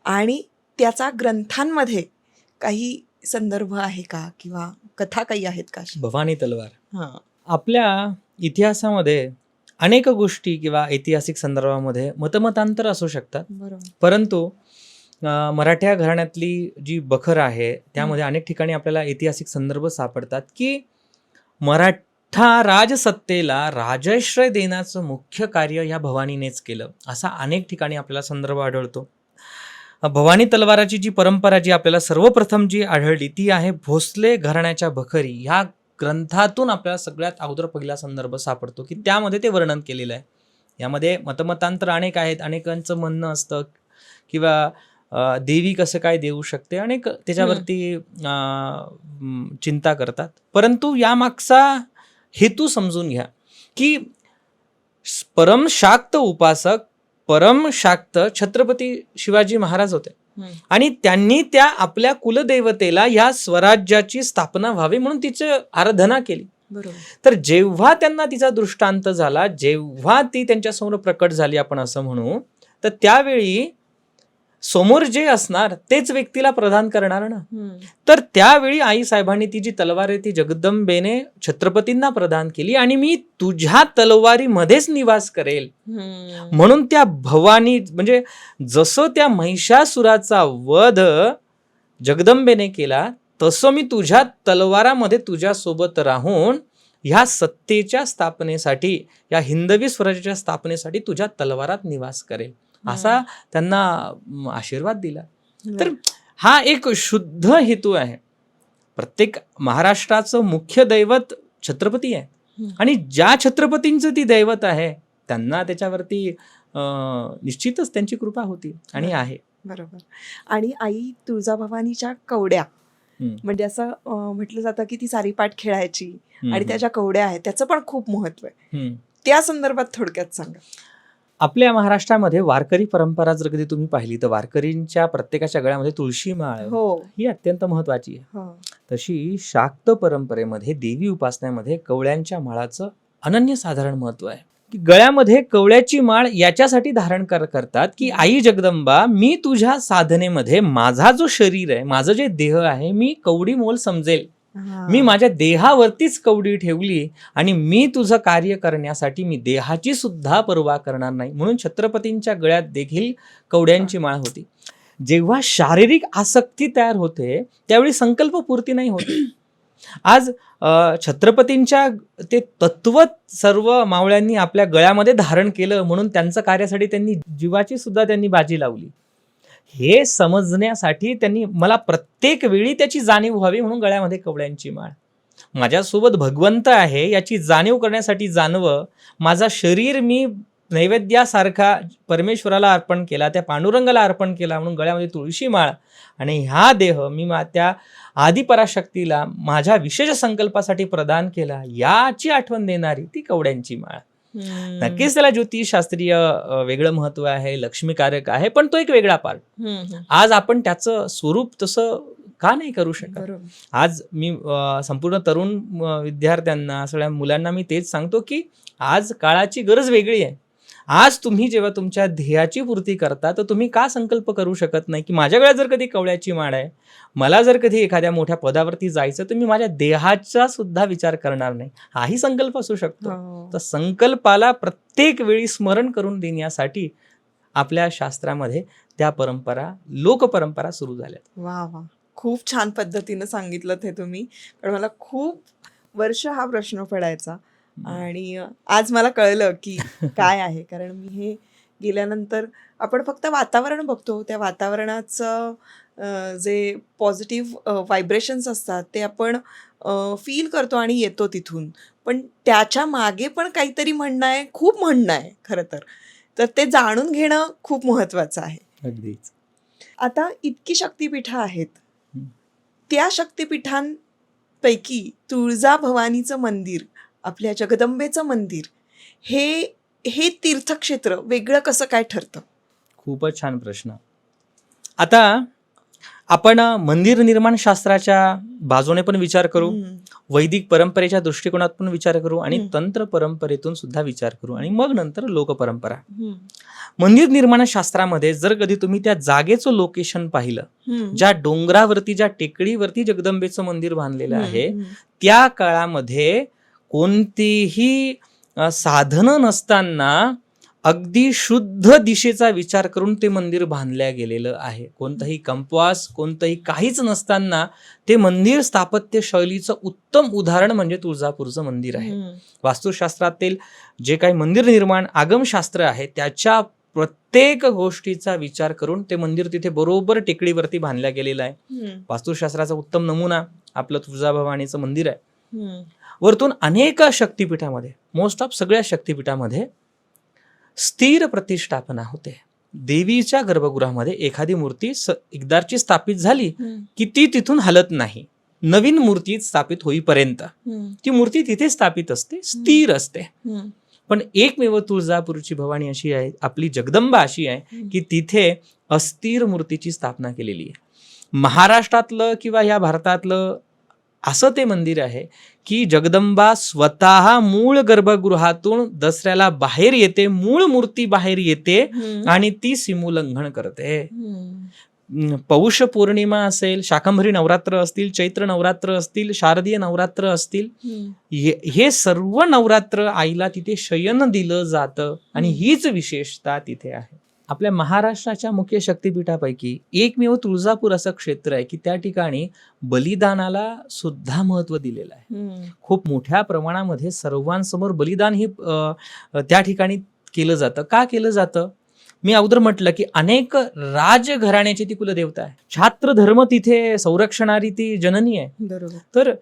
आणि त्याचा ग्रंथांमध्ये काही संदर्भ आहे का किंवा कथा काही आहेत का? भवानी तलवार. हां. आपल्या इतिहासामध्ये अनेक गोष्टी किंवा ऐतिहासिक संदर्भामध्ये मतमतांतर असू शकतात, बरोबर. परंतु मराठा घराण्यातली जी बखर आहे त्यामध्ये अनेक ठिकाणी आपल्याला ऐतिहासिक संदर्भ सापडतात की मराठा राजसत्तेला राजाश्रय देण्याचं मुख्य कार्य या भवानीनेच केलं, असा अनेक ठिकाणी आपल्याला संदर्भ आढळतो. भवानी तलवाराची जी परंपरा जी आपल्याला सर्वप्रथम जी आढळली ती आहे भोसले घराण्याच्या बखरी ह्या ग्रंथातून आपल्याला सगळ्यात अगोदर पहिला संदर्भ सापडतो की त्यामध्ये ते वर्णन केलेलं आहे. यामध्ये मतमतांतर अनेक आहेत, अनेकांचं म्हणणं असतं किंवा देवी कसं काय देऊ शकते, अनेक त्याच्यावरती चिंता करतात. परंतु यामागचा हेतू समजून घ्या की परमशाक्त उपासक परमशाक्त छत्रपती शिवाजी महाराज होते आणि त्यांनी त्या आपल्या कुलदेवतेला या स्वराज्याची स्थापना व्हावी म्हणून तिची आराधना केली. बरोबर. तर जेव्हा त्यांना तिचा दृष्टांत झाला, जेव्हा ती त्यांच्यासमोर प्रकट झाली आपण असं म्हणू, तर त्यावेळी समोर जे असणार तेच व्यक्तीला प्रदान करणार ना. तर त्यावेळी आई साहेबांनी ती जी तलवार आहे ती जगदंबेने छत्रपतींना प्रदान केली आणि मी तुझ्या तलवारीमध्येच निवास करेल म्हणून त्या भवानी म्हणजे जसं त्या महिषासुराचा वध जगदंबेने केला तसं मी तुझ्या तलवारामध्ये तुझ्यासोबत राहून ह्या सत्तेच्या स्थापनेसाठी, या हिंदवी स्वराज्याच्या स्थापनेसाठी तुझ्या तलवारात निवास करेल असा त्यांना आशीर्वाद दिला. तर हा एक शुद्ध हेतू आहे. प्रत्येक महाराष्ट्राचं मुख्य दैवत छत्रपती आहे आणि ज्या छत्रपतींचं ती दैवत आहे त्यांना त्याच्यावरती निश्चितच त्यांची कृपा होती आणि आहे. बरोबर. आणि आई तुळजाभवानीच्या कवड्या म्हणजे असं म्हटलं जातं की ती सारीपाट खेळायची आणि त्याच्या कवड्या आहेत, त्याचं पण खूप महत्व आहे. त्या संदर्भात थोडक्यात सांगा. आपल्या महाराष्ट्रामध्ये वारकरी परंपरा जर कधी तुम्ही पाहिली तर वारकरींच्या प्रत्येकाच्या गळ्यामध्ये तुळशी माळ ही अत्यंत महत्वाची आहे. तशी शाक्त परंपरेमध्ये देवी उपासनेमध्ये कवळ्यांच्या माळाचं अनन्यसाधारण महत्व आहे. की गळ्यामध्ये कवळ्याची माळ याच्यासाठी धारण करतात की आई जगदंबा, मी तुझ्या साधनेमध्ये माझा जो शरीर आहे, माझं जे देह आहे, मी कवडी मोल समजेल, मी माझ्या देहावरतीच कवडी ठेवली आणि मी तुझं कार्य करण्यासाठी मी देहाची सुद्धा पर्वा करणार नाही म्हणून छत्रपतींच्या गळ्यात देखील कवड्यांची माळ होती. जेव्हा शारीरिक आसक्ती तयार होते त्यावेळी संकल्पपूर्ती नाही होत. आज छत्रपतींच्या ते तत्व सर्व मावळ्यांनी आपल्या गळ्यामध्ये धारण केलं म्हणून त्यांचं कार्यासाठी त्यांनी जीवाची सुद्धा त्यांनी बाजी लावली. हे समजण्यासाठी त्यांनी मला प्रत्येक वेळी त्याची जाणीव व्हावी म्हणून गळ्यामध्ये कवड्यांची माळ. माझ्यासोबत भगवंत आहे याची जाणीव करण्यासाठी जाणवं, माझा शरीर मी नैवेद्यासारखा परमेश्वराला अर्पण केला, त्या पांडुरंगाला अर्पण केला म्हणून गळ्यामध्ये तुळशी माळ आणि हा देह मी त्या आदिपराशक्तीला माझ्या विशेष संकल्पासाठी प्रदान केला याची आठवण देणारी ती कवड्यांची माळ. नक्कीच त्याला ज्योतिषशास्त्रीय वेगळं महत्व आहे, लक्ष्मीकारक आहे, पण तो एक वेगळा पार्ट. आज आपण त्याचं स्वरूप तसं का नाही करू शकत? आज मी संपूर्ण तरुण विद्यार्थ्यांना, सगळ्या मुलांना मी तेच सांगतो की आज काळाची गरज वेगळी आहे. आज तुम्ही जेव्हा तुमच्या ध्येयाची पूर्ती करता तर तुम्ही का संकल्प करू शकत नाही की माझ्याकडे जर कधी कवड्याची माळ आहे, मला जर कधी एखाद्या मोठ्या पदावरती जायचं तर मी माझ्या देहाचा सुद्धा विचार करणार नाही, हाही संकल्प असू शकतो. तर संकल्पाला प्रत्येक वेळी स्मरण करून देण्यासाठी आपल्या शास्त्रामध्ये त्या परंपरा, लोकपरंपरा सुरू झाल्यात. वा वा, खूप छान पद्धतीनं सांगितलं हे तुम्ही. कारण मला खूप वर्ष हा प्रश्न पडायचा आणि आज मला कळलं की काय आहे. कारण मी हे गेल्यानंतर आपण फक्त वातावरण बघतो, त्या वातावरणाचं जे पॉझिटिव्ह व्हायब्रेशन्स असतात ते आपण फील करतो आणि येतो तिथून, पण त्याच्या मागे पण काहीतरी म्हणणं आहे, खूप म्हणणं आहे खरं तर ते जाणून घेणं खूप महत्त्वाचं आहे. अगदीच. आता इतकी शक्तिपीठं आहेत, त्या शक्तिपीठांपैकी पैकी तुळजाभवानीचं मंदिर, आपल्या जगदंबेचं मंदिर हे हे तीर्थक्षेत्र वेगळं कसं काय ठरतं? खूपच छान प्रश्न. आता आपण मंदिर निर्माण शास्त्राच्या बाजूने पण विचार करू, वैदिक परंपरेच्या दृष्टिकोनातून विचार करू आणि तंत्र परंपरेतून सुद्धा विचार करू आणि मग नंतर लोकपरंपरा. मंदिर निर्माण शास्त्रामध्ये जर कधी तुम्ही त्या जागेचं लोकेशन पाहिलं, ज्या डोंगरावरती ज्या टेकडीवरती जगदंबेचं मंदिर बांधलेलं आहे, त्या काळामध्ये कोणतीही साधनं नसताना अगदी शुद्ध दिशेचा विचार करून ते मंदिर बांधल्या गेलेलं आहे. कोणताही कंपास, कोणतंही काहीच नसताना ते मंदिर स्थापत्य शैलीचं उत्तम उदाहरण म्हणजे तुळजापूरचं मंदिर आहे. वास्तुशास्त्रातील जे काही मंदिर निर्माण आगमशास्त्र आहे त्याच्या प्रत्येक गोष्टीचा विचार करून ते मंदिर तिथे बरोबर टेकडीवरती बांधल्या गेलेलं आहे. वास्तुशास्त्राचा उत्तम नमुना आपलं तुळजाभवानीचं मंदिर आहे. वरतून अनेक शक्तिपीठामध्ये, मोस्ट ऑफ सगळ्या शक्तिपीठामध्ये स्थिर प्रतिष्ठापना होते. देवीच्या गर्भगृहामध्ये एखादी मूर्ती एकदाची स्थापित झाली की ती तिथून हलत नाही. नवीन मूर्ती स्थापित होईपर्यंत ती मूर्ती तिथे स्थापित असते, स्थिर असते. पण एकमेव तुळजापूरची भवानी अशी आहे, आपली जगदंबा अशी आहे की तिथे अस्थिर मूर्तीची स्थापना केलेली आहे. महाराष्ट्रातलं किंवा या भारतातलं असं ते मंदिर आहे की जगदंबा स्वतः मूळ गर्भगृहातून दसऱ्याला बाहेर येते, मूळ मूर्ती बाहेर येते आणि ती सीमोल्लंघन करते. पौष पौर्णिमा असेल, शाकंभरी नवरात्र असतील, चैत्र नवरात्र असतील, शारदीय नवरात्र असतील, हे सर्व नवरात्र आईला तिथे शयन दिलं जातं आणि हीच विशेषता तिथे आहे. आपल्या महाराष्ट्राच्या मुख्य शक्तिपीठापैकी एकमेव तुळजापूर असं क्षेत्र आहे की त्या ठिकाणी बलिदानाला सुद्धा महत्व दिलेलं आहे. खूप मोठ्या प्रमाणामध्ये सर्वांसमोर बलिदान हे त्या ठिकाणी केलं जातं. का केलं जातं? मी अगोदर म्हटलं की अनेक राजघराण्याची ती कुलदेवता आहे. छात्र धर्म तिथे संरक्षणारी ती जननी आहे. बरोबर. तर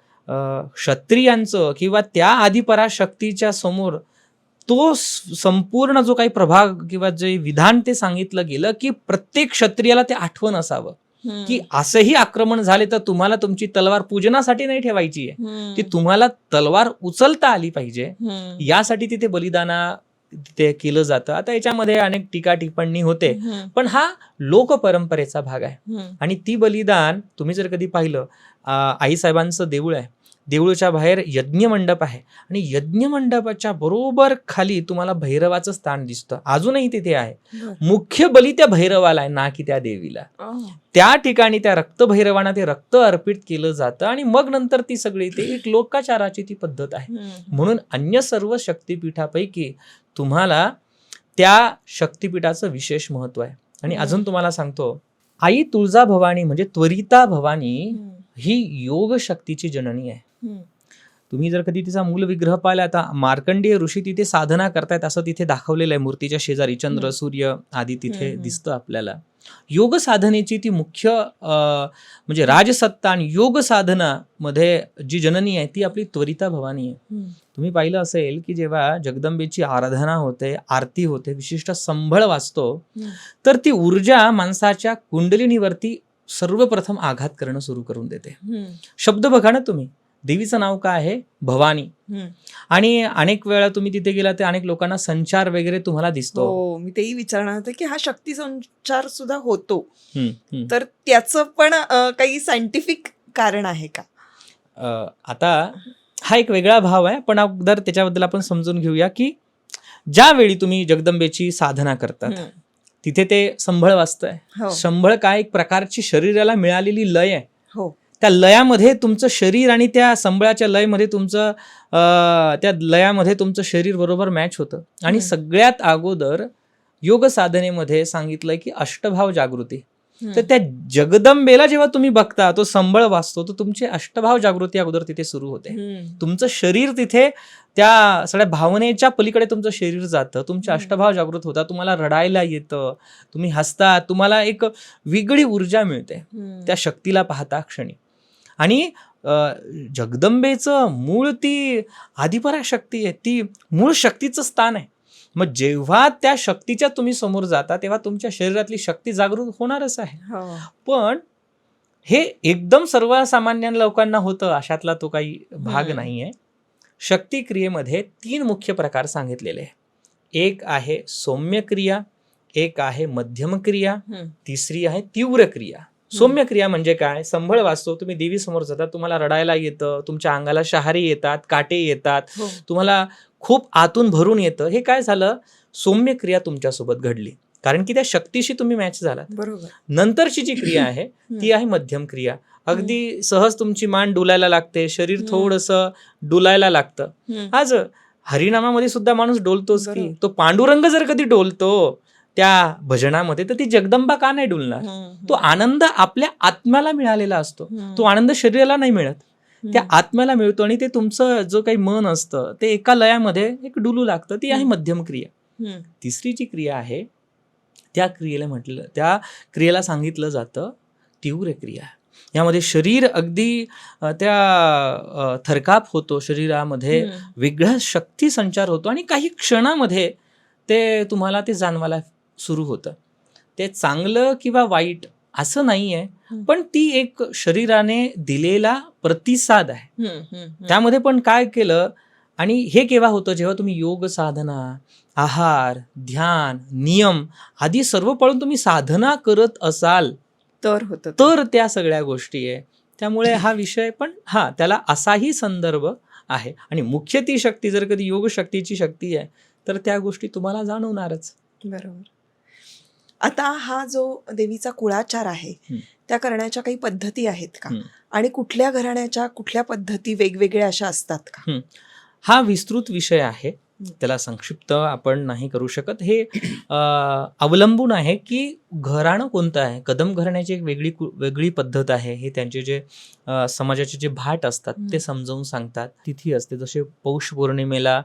क्षत्रियांचं किंवा त्या आदिपराशक्तीच्या समोर तो संपूर्ण जो काही प्रभाग किंवा जे विधान ते सांगितलं गेलं की प्रत्येक क्षत्रियाला ते आठवण असावं की असंही आक्रमण झाले तर तुम्हाला तुमची तलवार पूजनासाठी नाही ठेवायची आहे, ती तुम्हाला तलवार उचलता आली पाहिजे. यासाठी तिथे बलिदाना तिथे केलं जातं. आता याच्यामध्ये अनेक टीका टिप्पणी होते, पण हा लोकपरंपरेचा भाग आहे. आणि ती बलिदान तुम्ही जर कधी पाहिलं, आईसाहेबांचं देऊळ आहे, देऊळच्या बाहेर यज्ञ मंडप आहे आणि यज्ञ मंडपाच्या बरोबर खाली तुम्हाला भैरवाचं स्थान दिसतं. अजूनही तिथे आहे. मुख्य बली त्या भैरवाला आहे, ना की त्या देवीला. त्या ठिकाणी त्या रक्तभैरवांना ते रक्त अर्पित केलं जातं आणि मग नंतर ती सगळी ते एक लोकाचाराची ती पद्धत आहे. म्हणून अन्य सर्व शक्तिपीठापैकी तुम्हाला त्या शक्तिपीठाचं विशेष महत्व आहे. आणि अजून तुम्हाला सांगतो, आई तुळजाभवानी म्हणजे त्वरिता भवानी ही योग शक्तीची जननी आहे. तुम्ही जर कधी तिचा मूल विग्रह पाहिला, आता मार्कंडेय ऋषी तिथे साधना करतायत असं तिथे दाखवलेलं आहे. मूर्तीच्या शेजारी चंद्र, सूर्य आदी तिथे दिसतं आपल्याला. योग साधनेची ती मुख्य म्हणजे राजसत्ता आणि योग साधना मध्ये जी जननी आहे ती आपली त्वरिता भवानी आहे. तुम्ही पाहिलं असेल की जेव्हा जगदंबेची आराधना होते, आरती होते, विशिष्ट संभळ वाचतो, तर ती ऊर्जा माणसाच्या कुंडलिनीवरती सर्वप्रथम आघात करणं सुरू करून देते. शब्द बघा ना तुम्ही, देवीचं नाव काय आहे? भवानी. आणि अनेक वेळा तुम्ही तिथे गेला तर अनेक लोकांना संचार वगैरे तुम्हाला दिसतो. हो, मी तेही विचारणार होते की हा शक्ती संचार सुद्धा होतो, तर त्याचं पण काही सायंटिफिक कारण आहे का? आता हा एक वेगळा भाव आहे, पण अगोदर त्याच्याबद्दल आपण समजून घेऊया की ज्यावेळी तुम्ही जगदंबेची साधना करतात तिथे ते संभळ वाजतंय. संभळ काय? एक प्रकारची शरीराला मिळालेली लय आहे. त्या लयामध्ये तुमचं शरीर आणि त्या संबळाच्या लयमध्ये तुमचं त्या लयामध्ये तुमचं शरीर बरोबर मॅच होतं. आणि सगळ्यात अगोदर योग साधनेमध्ये सांगितलंय की अष्टभाव जागृती. तर त्या जगदंबेला जेव्हा तुम्ही बघता, तो संबळ वाचतो, तर तुमची अष्टभाव जागृती अगोदर तिथे सुरू होते. तुमचं शरीर तिथे त्या सगळ्या भावनेच्या पलीकडे तुमचं शरीर जातं, तुमचे अष्टभाव जागृत होतात, तुम्हाला रडायला येतं, तुम्ही हसता, तुम्हाला एक वेगळी ऊर्जा मिळते त्या शक्तीला पाहता क्षणी. आणि जगदंबेचं मूळ ती आदिपराशक्ती आहे, ती मूळ शक्तीचं स्थान आहे. मग जेव्हा त्या शक्तीच्या तुम्ही समोर जाता तेव्हा तुमच्या शरीरातली शक्ती जागृत होणारच आहे. पण हे एकदम सर्वसामान्य लोकांना होतं अशातला तो काही भाग नाहीये. शक्ती क्रियेमध्ये 3 मुख्य प्रकार सांगितलेले आहे. एक आहे सौम्य क्रिया, एक आहे मध्यम क्रिया, तिसरी आहे तीव्र क्रिया. सौम्य क्रिया म्हणजे काय? संभळ वाचतो, तुम्ही देवी समोर जातात, तुम्हाला रडायला येतं, तुमच्या अंगाला शहारे येतात, काटे येतात, तुम्हाला खूप आतून भरून येतं. हे काय झालं? सौम्य क्रिया तुमच्यासोबत घडली, कारण की त्या शक्तीशी तुम्ही मॅच झालात. बरोबर. नंतरची जी क्रिया आहे ती आहे मध्यम क्रिया. अगदी सहज तुमची मान डोलायला लागते, शरीर थोडंसं डोलायला लागतं. आज हरिनामामध्ये सुद्धा माणूस डोलतोच की. तो पांडुरंग जर कधी डोलतो त्या भजनामध्ये, तर ती जगदंबा का नाही डोलणार? तो आनंद आपल्या आत्म्याला मिळालेला असतो, तो आनंद शरीराला नाही मिळत, त्या आत्म्याला मिळतो. आणि ते तुमचं जो काही मन असतं ते एका लयामध्ये एक डुलू लागतं. ती आहे मध्यम क्रिया. तिसरी जी क्रिया आहे त्या क्रियेला सांगितलं जातं तीव्र क्रिया. यामध्ये शरीर अगदी त्या थरकाप होतो, शरीरामध्ये वेगळा शक्ती संचार होतो आणि काही क्षणामध्ये ते तुम्हाला ते जाणवायला सुरू होतं. ते चांगलं किंवा वाईट असं नाहीये, पण ती एक शरीराने दिलेला प्रतिसाद आहे. त्यामध्ये पण काय केलं, आणि हे केव्हा होतं? जेव्हा तुम्ही योग साधना, आहार, ध्यान, नियम आदी सर्व पाळून तुम्ही साधना करत असाल तर होतं, तर त्या सगळ्या गोष्टी आहे. त्यामुळे हा विषय पण त्याला असाही संदर्भ आहे. आणि मुख्य ती शक्ती जर कधी योग शक्तीची शक्ती आहे तर त्या गोष्टी तुम्हाला जाणवणारच. बरोबर. आता हा जो देवीचा कुळाचार आहे त्या करण्याच्या काही पद्धती आहेत का? आणि कुठल्या घराण्याच्या कुठल्या पद्धती वेगवेगळ्या अशा असतात का? हा विस्तृत विषय आहे, त्याला संक्षिप्त आपण नाही करू शकत. हे अवलंबून आहे की घराणं कोणतं आहे. कदम घराण्याची एक वेगळी पद्धत आहे. हे त्यांचे जे समाजाचे जे भाट असतात ते समजावून सांगतात. तिथी असते, जसे पौष पौर्णिमेला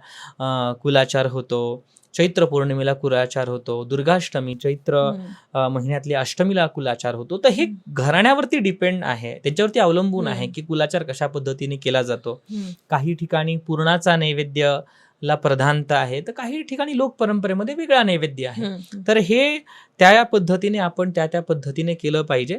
कुलाचार होतो, चैत्र पौर्णिमेला कुलाचार होतो, दुर्गाष्टमी चैत्र महिन्यातली अष्टमीला कुलाचार होतो. तर हे घराण्यावरती डिपेंड आहे, त्याच्यावरती अवलंबून आहे की कुलाचार कशा पद्धतीने केला जातो. काही ठिकाणी पूर्णाचा नैवेद्य ला प्रधानता आहे, तर काही ठिकाणी लोक परंपरेमध्ये वेगळा नैवेद्य आहे. तर हे त्या पद्धतीने आपण त्या पद्धतीने केलं पाहिजे.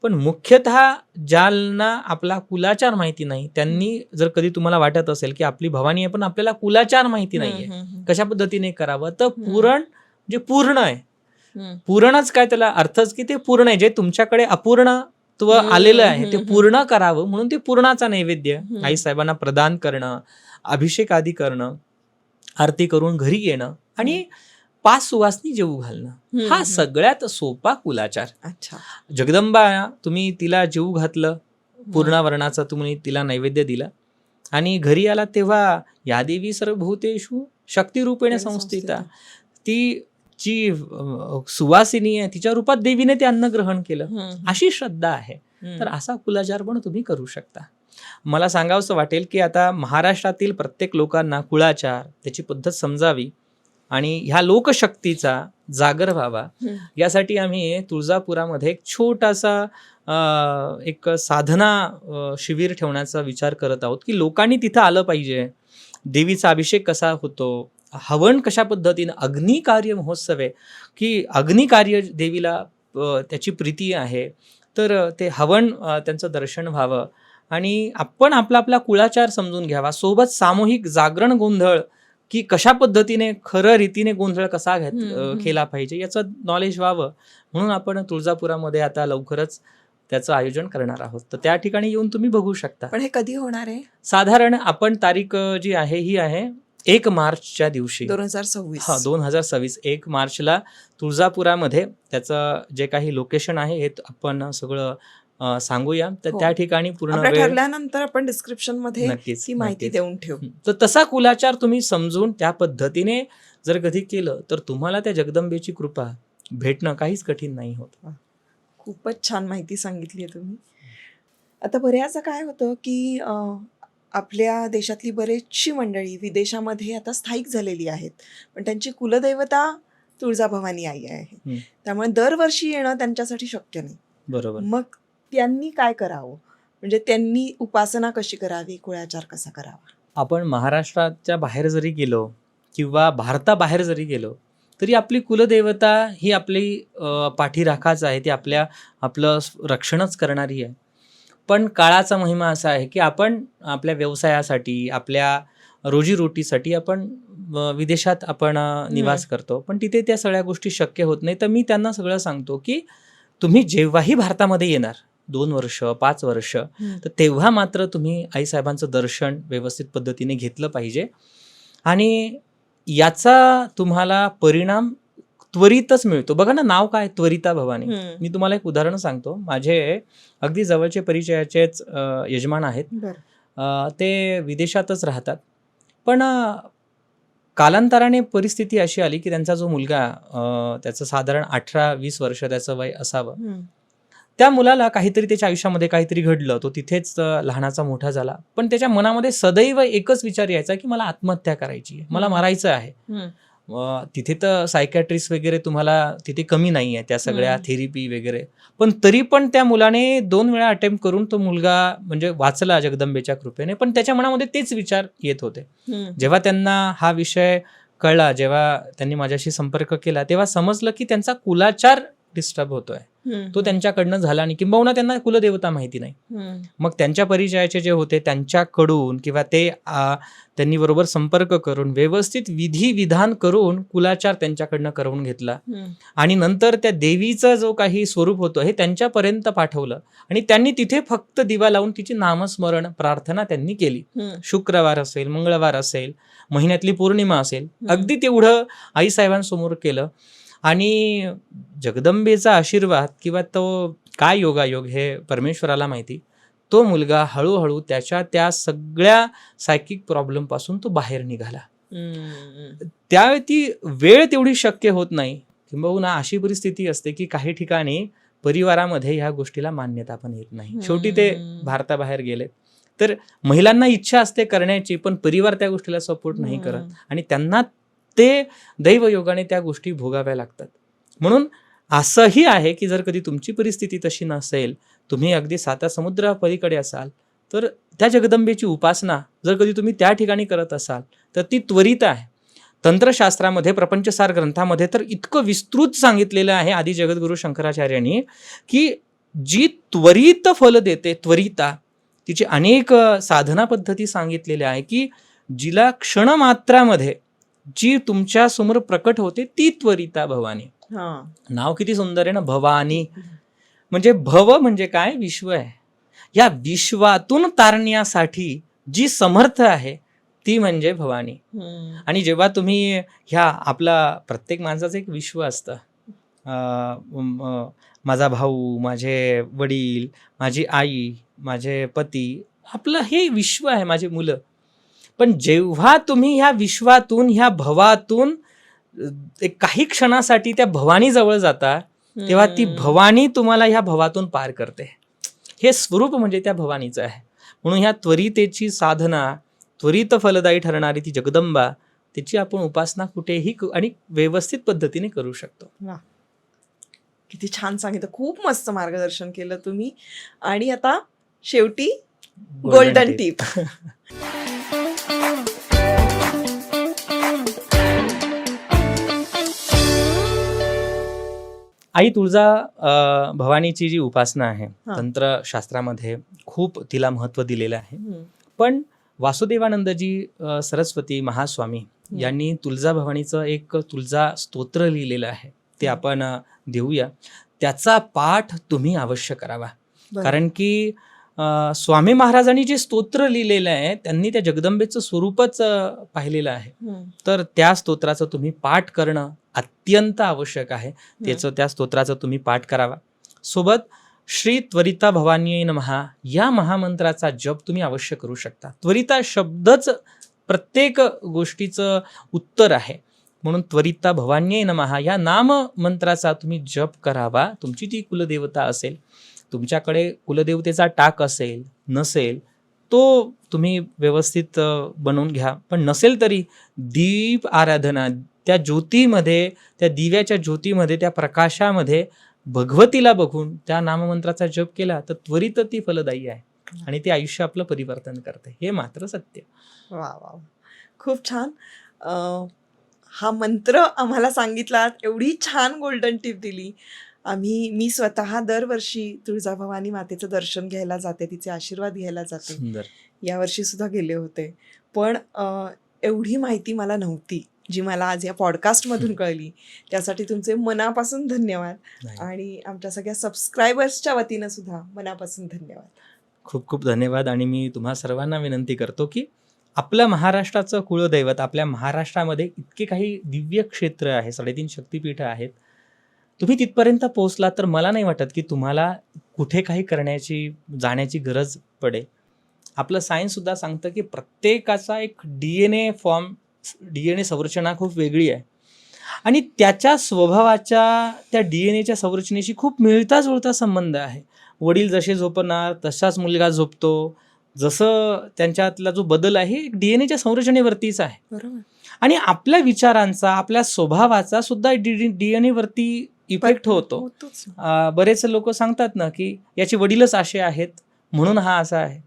पण मुख्यतः ज्यांना आपला कुलाचार माहिती नाही त्यांनी, जर कधी तुम्हाला वाटत असेल की आपली भवानी आहे पण आपल्याला कुलाचार माहिती नाहीये कशा पद्धतीने करावं, तर पुरण जे पूर्ण आहे, पूर्णच काय त्याला अर्थच की ते पूर्ण आहे, जे तुमच्याकडे अपूर्णत्व आलेलं आहे ते पूर्ण करावं, म्हणून ते पूर्णाचा नैवेद्य आई साहेबांना प्रदान करणं, अभिषेक आदी करणं, आरती करून घरी येणं आणि 5 सुवासनी जेवू घालणं, हा सगळ्यात सोपा कुलाचार. अच्छा. जगदंबा, तुम्ही तिला जेवू घातलं, पूर्ण वर्णाचं तुम्ही तिला नैवेद्य दिलं आणि घरी आला तेव्हा या देवी सर्वभूतेषु शक्तिरूपेण संस्थिता, ती जी सुवासिनी आहे तिच्या रूपात देवीने ते अन्न ग्रहण केलं, अशी श्रद्धा आहे. तर असा कुलाचार पण तुम्ही करू शकता. मला सांगावंसं वाटेल की आता महाराष्ट्रातील प्रत्येक लोकांना कुळाचार, त्याची पद्धत समजावी आणि ह्या लोकशक्तीचा जागर व्हावा, यासाठी आम्ही तुळजापुरामध्ये एक छोटासा एक साधना शिबिर ठेवण्याचा विचार करत आहोत की लोकांनी तिथं आलं पाहिजे. देवीचा अभिषेक कसा होतो, हवन कशा पद्धतीनं, अग्निकार्य महोत्सव आहे की अग्निकार्य देवीला त्याची प्रीती आहे, तर ते हवन त्यांचं दर्शन व्हावं आणि आपण आपला कुळाचार समजून घ्यावा. सोबत सामूहिक जागरण गोंधळ की कशा पद्धतीने खरं रीतीने गोंधळ कसा केला पाहिजे याचं नॉलेज व्हावं, म्हणून आपण तुळजापुरामध्ये आता लवकरच त्याचं आयोजन करणार आहोत. तर त्या ठिकाणी येऊन तुम्ही बघू शकता. पण हे कधी होणार आहे? साधारण आपण तारीख जी आहे ही आहे 1 मार्चच्या दिवशी, 2026. 1 मार्चला तुळजापुरामध्ये त्याचं जे काही लोकेशन आहे हे आपण सगळं सांगूया. तर त्या ठिकाणी पूर्ण वेळ ठरल्यानंतर आपण डिस्क्रिप्शन मध्ये ती माहिती देऊन ठेवू. तर तसा कुलाचार तुम्ही समजून त्या पद्धतीने जर कधी केलं तर तुम्हाला त्या जगदंबेची कृपा भेटणं काहीच कठीण नाही होत. खूपच छान माहिती सांगितली आहे तुम्ही. आता बऱ्याचदा काय होतं की आपल्या देशातली बरीचशी मंडळी विदेशामध्ये आता स्थायिक झालेली आहेत, पण त्यांची कुलदैवता तुळजाभवानी आई आहे, त्यामुळे दरवर्षी येणं त्यांच्यासाठी शक्य नाही. बरोबर. मग त्यांनी काय करावं, म्हणजे त्यांनी उपासना कशी करावी, कुळाचार कसा करावा? आपण महाराष्ट्राच्या बाहेर जरी गेलो किंवा भारताबाहेर जरी गेलो तरी आपली कुलदेवता ही आपली पाठीराखाच आहे, ती आपलं रक्षणच करणारी आहे. पण काळाचा महिमा असा आहे की आपण आपल्या व्यवसायासाठी, आपल्या रोजीरोटीसाठी आपण विदेशात आपण निवास करतो, पण तिथे त्या सगळ्या गोष्टी शक्य होत नाही. तर मी त्यांना सगळं सांगतो की तुम्ही जेव्हाही भारतामध्ये येणार 2 वर्ष 5 वर्ष, तर तेव्हा मात्र तुम्ही आईसाहेबांचं दर्शन व्यवस्थित पद्धतीने घेतलं पाहिजे आणि याचा तुम्हाला परिणाम त्वरितच मिळतो. बघा ना, नाव काय, त्वरिता भवानी. मी तुम्हाला एक उदाहरण सांगतो. माझे अगदी जवळचे परिचयाचेच यजमान आहेत. ते विदेशातच राहतात, पण कालांतराने परिस्थिती अशी आली की त्यांचा जो मुलगा त्याचं साधारण 18-20 वर्ष त्याचं वय असावं, त्या मुलाला काहीतरी त्याच्या आयुष्यामध्ये काहीतरी घडलं. तो तिथेच लहानाचा मोठा झाला, पण त्याच्या मनामध्ये सदैव एकच विचार यायचा की मला आत्महत्या करायची आहे, मला मरायचं आहे. तिथे तर सायकॅट्रिस्ट वगैरे तुम्हाला तिथे कमी नाही आहे, त्या सगळ्या थेरपी वगैरे, पण तरी पण त्या मुलाने 2 वेळा अटेम्प्ट करून तो मुलगा म्हणजे वाचला जगदंबेच्या कृपेने. पण त्याच्या मनामध्ये तेच विचार येत होते. जेव्हा त्यांना हा विषय कळला, जेव्हा त्यांनी माझ्याशी संपर्क केला, तेव्हा समजलं की त्यांचा कुलाचार डिस्टर्ब होतोय, तो त्यांच्याकडनं झाला आणि किंबहुना त्यांना कुलदेवता माहिती नाही. मग त्यांच्या परिचयाचे जे होते त्यांच्याकडून किंवा ते त्यांनी बरोबर संपर्क करून व्यवस्थित विधी विधान करून कुलाचार त्यांच्याकडनं करवून घेतला आणि नंतर त्या देवीचं जो काही स्वरूप होतं हे त्यांच्यापर्यंत पाठवलं आणि त्यांनी तिथे फक्त दिवा लावून तिची नामस्मरण प्रार्थना त्यांनी केली. शुक्रवार असेल, मंगळवार असेल, महिन्यातली पौर्णिमा असेल, अगदी तेवढं आईसाहेबांसमोर केलं आणि जगदंबेचा आशीर्वाद किंवा तो काय योगायोग हे परमेश्वराला माहिती, तो मुलगा हळूहळू त्याच्या त्या सगळ्या सायकिक प्रॉब्लेम पासून तो बाहेर निघाला. त्या ती वेळ तेवढी शक्य होत नाही, किंबहुना अशी परिस्थिती असते की काही ठिकाणी परिवारामध्ये ह्या गोष्टीला मान्यता पण येत नाही. शेवटी ते भारताबाहेर गेले, तर महिलांना इच्छा असते करण्याची, पण परिवार त्या गोष्टीला सपोर्ट नाही करत आणि त्यांना ते दैवयोगाने त्या गोष्टी भोगाव्या लागतात. म्हणून असंही आहे की जर कधी तुमची परिस्थिती तशी नसेल, तुम्ही अगदी 7 समुद्रापलीकडे असाल, तर त्या जगदंबेची उपासना जर कधी तुम्ही त्या ठिकाणी करत असाल तर ती त्वरित आहे. तंत्रशास्त्रामध्ये प्रपंचसार ग्रंथामध्ये तर इतकं विस्तृत सांगितलेलं आहे आदी जगद्गुरु शंकराचार्यांनी की जी त्वरित फल देते, त्वरिता, तिची अनेक साधना पद्धती सांगितलेल्या आहे की जिला क्षणमात्रामध्ये जी तुमच्या समोर प्रकट होते ती त्वरिता भवानी. नाव किती सुंदर आहे ना, भवानी. म्हणजे भव म्हणजे काय, विश्व आहे. या विश्वातून तारण्यासाठी जी समर्थ आहे ती म्हणजे भवानी. आणि जेव्हा तुम्ही ह्या आपला प्रत्येक माणसाचं एक विश्व असतं, माझा भाऊ, माझे वडील, माझी आई, माझे पती, आपलं हे विश्व आहे, माझी मुलं. पण जेव्हा तुम्ही ह्या विश्वातून, ह्या भवातून एक काही क्षणासाठी त्या भवानी जवळ जाता, तेव्हा ती भवानी तुम्हाला ह्या भवातून पार करते. हे स्वरूप म्हणजे त्या भवानीचं आहे. म्हणून ह्या त्वरितेची साधना, त्वरित फलदायी ठरणारी ती जगदंबा, त्याची आपण उपासना कुठेही आणि व्यवस्थित पद्धतीने करू शकतो. किती छान सांगितलं, खूप मस्त मार्गदर्शन केलं तुम्ही. आणि आता शेवटी गोल्डन टिप. आई तुळजा भवानीची जी उपासना आहे तंत्रशास्त्रामध्ये खूप तिला महत्व दिलेलं आहे. पण वासुदेवानंदजी सरस्वती महास्वामी यांनी तुळजा भवानीचं एक तुळजा स्तोत्र लिहिलेलं आहे, ते आपण देऊया. त्याचा पाठ तुम्ही अवश्य करावा. कारण की स्वामी महाराजांनी जे स्तोत्र लिहिलेलं आहे त्यांनी त्या जगदंबेचं स्वरूपच पाहिलेलं आहे. तर त्या स्तोत्राचं तुम्ही पाठ करणं अत्यंत आवश्यक आहे. त्या स्तोत्राचं तुम्ही पाठ करावा. सोबत श्री त्वरिता भवानी नमः या महामंत्राचा जप तुम्ही अवश्य करू शकता. त्वरिता शब्दच प्रत्येक गोष्टीचं उत्तर आहे, म्हणून त्वरिता भवानी नमः या नाम मंत्राचा तुम्ही जप करावा. तुमची ती कुलदेवता असेल, तुमच्याकडे कुलदेवतेचा टाक असेल, नसेल तो तुम्ही व्यवस्थित बनवून घ्या. पण नसेल तरी दीप आराधना, त्या ज्योतीमध्ये, त्या दिव्याच्या ज्योतीमध्ये, त्या प्रकाशामध्ये भगवतीला बघून त्या नाममंत्राचा जप केला तर त्वरित ती फलदायी आहे आणि ते आयुष्य आपलं परिवर्तन करते. हे मात्र सत्य. वा वा, खूप छान. हा मंत्र आम्हाला सांगितलात, एवढी छान गोल्डन टिप दिली मी स्वतः दरवर्षी तुळजाभवानी मातेचं दर्शन घ्यायला जाते, तिचे आशीर्वाद घ्यायला जाते. सुंदर. यावर्षी सुद्धा गेले होते. पण एवढी माहिती मला नव्हती, जी मला आज या पॉडकास्टमधून कळली. त्यासाठी तुमचे मनापासून धन्यवाद नाही. आणि आमच्या सगळ्या सबस्क्रायबर्सच्या वतीनं सुद्धा मनापासून धन्यवाद. खूप खूप धन्यवाद. आणि मी तुम्हा सर्वांना विनंती करतो की आपलं महाराष्ट्राचं कुळदैवत, आपल्या महाराष्ट्रामध्ये इतके काही दिव्य क्षेत्र आहे, 3.5 शक्तिपीठं आहेत. तुम्ही तिथपर्यंत पोहोचलात तर मला नाही वाटत की तुम्हाला कुठे काही जाण्याची गरज पडेल. आपलं सायन्ससुद्धा सांगतं की प्रत्येकाचा एक DNA संरचना खूप वेगळी आहे आणि त्याच्या स्वभावाच्या, त्या DNA संरचनेशी खूप मिळता जुळता संबंध आहे. वडील जसे झोपणार तसाच मुलगा झोपतो. जसं त्यांच्यातला जो बदल आहे DNA संरचनेवरतीच आहे. बरोबर. आणि आपल्या विचारांचा, आपल्या स्वभावाचा सुद्धा DNA वरती इफेक्ट होतो. होतोच. बरेच लोक सांगतात ना की याचे वडीलच असे आहेत म्हणून हा असा आहे.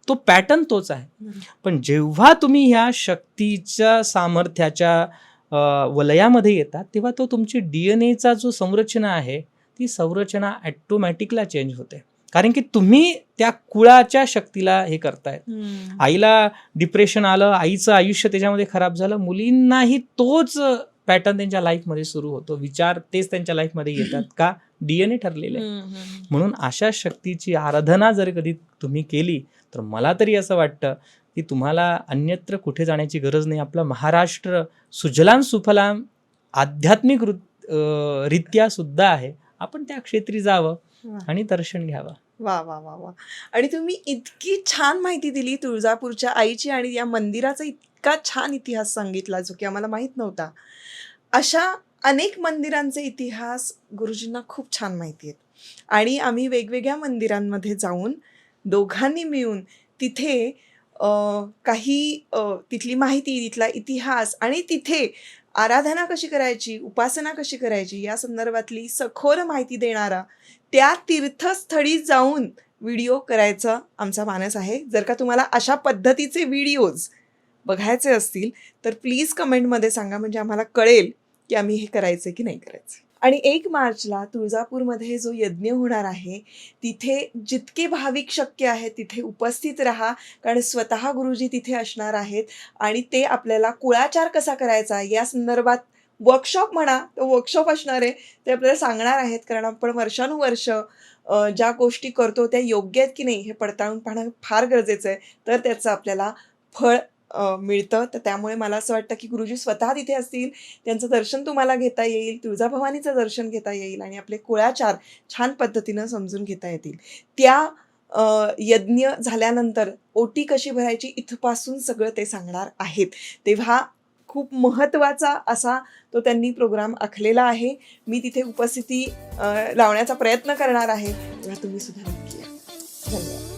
तो पॅटर्न तोच आहे. बरोबर. पण जेव्हा तुम्ही ह्या शक्तीच्या सामर्थ्याच्या वलयामध्ये येतात तेव्हा तो तुमची DNAचा जो संरचना आहे ती संरचना ॲटोमॅटिकला चेंज होते. कारण की तुम्ही त्या कुळाच्या शक्तीला हे करतायत. आईला डिप्रेशन आलं, आईचं आयुष्य त्याच्यामध्ये खराब झालं, मुलींनाही तोच पॅटर्न त्यांच्या लाईफमध्ये सुरू होतो. विचार तेच त्यांच्या लाईफमध्ये येतात का? DNA ठरलेले आहे. म्हणून अशा शक्तीची आराधना जर कधी तुम्ही केली तर मला तरी असं वाटतं की तुम्हाला अन्यत्र कुठे जाण्याची गरज नाही. आपला महाराष्ट्र सुजलाम सुफलाम आध्यात्मिक रित्या सुद्धा आहे. आपण त्या क्षेत्री जावं आणि दर्शन घ्यावं. वा वा वा वा. आणि तुम्ही इतकी छान माहिती दिली तुळजापूरच्या आईची आणि या मंदिराचा इतका छान इतिहास सांगितला जो की आम्हाला माहीत नव्हता. अशा अनेक मंदिरांचे इतिहास गुरुजींना खूप छान माहिती आहेत आणि आम्ही वेगवेगळ्या मंदिरांमध्ये जाऊन दोघांनी मिळून तिथे काही तिथली माहिती, तिथला इतिहास आणि तिथे आराधना कशी करायची, उपासना कशी करायची या संदर्भातली सखोल माहिती देणारा त्या तीर्थस्थळी जाऊन व्हिडिओ करायचा आमचा मानस आहे. जर का तुम्हाला अशा पद्धतीचे व्हिडिओज बघायचे असतील तर प्लीज कमेंटमध्ये सांगा, म्हणजे आम्हाला कळेल की आम्ही हे करायचं की नाही करायचं. आणि 1 मार्चला तुळजापूरमध्ये जो यज्ञ होणार आहे तिथे जितके भाविक शक्य आहे तिथे उपस्थित राहा, कारण स्वतः गुरुजी तिथे असणार आहेत आणि ते आपल्याला कुळाचार कसा करायचा या संदर्भात वर्कशॉप म्हणा, तो वर्कशॉप असणार आहे, ते आपल्याला सांगणार आहेत. कारण आपण वर्षानुवर्ष ज्या गोष्टी करतो त्या योग्य आहेत की नाही हे पडताळून पाहणं फार गरजेचं आहे, तर त्याचं आपल्याला फळ मिळतं. तर त्यामुळे मला असं वाटतं की गुरुजी स्वतः तिथे असतील, त्यांचं दर्शन तुम्हाला घेता येईल, तुळजाभवानीचं दर्शन घेता येईल आणि आपले कुळाचार छान पद्धतीनं समजून घेता येतील. त्या यज्ञ झाल्यानंतर ओटी कशी भरायची इथपासून सगळं ते सांगणार आहेत. तेव्हा खूप महत्त्वाचा असा तो त्यांनी प्रोग्राम आखलेला आहे. मी तिथे उपस्थिती लावण्याचा प्रयत्न करणार आहे. तेव्हा तुम्ही सुद्धा नक्की या. धन्यवाद.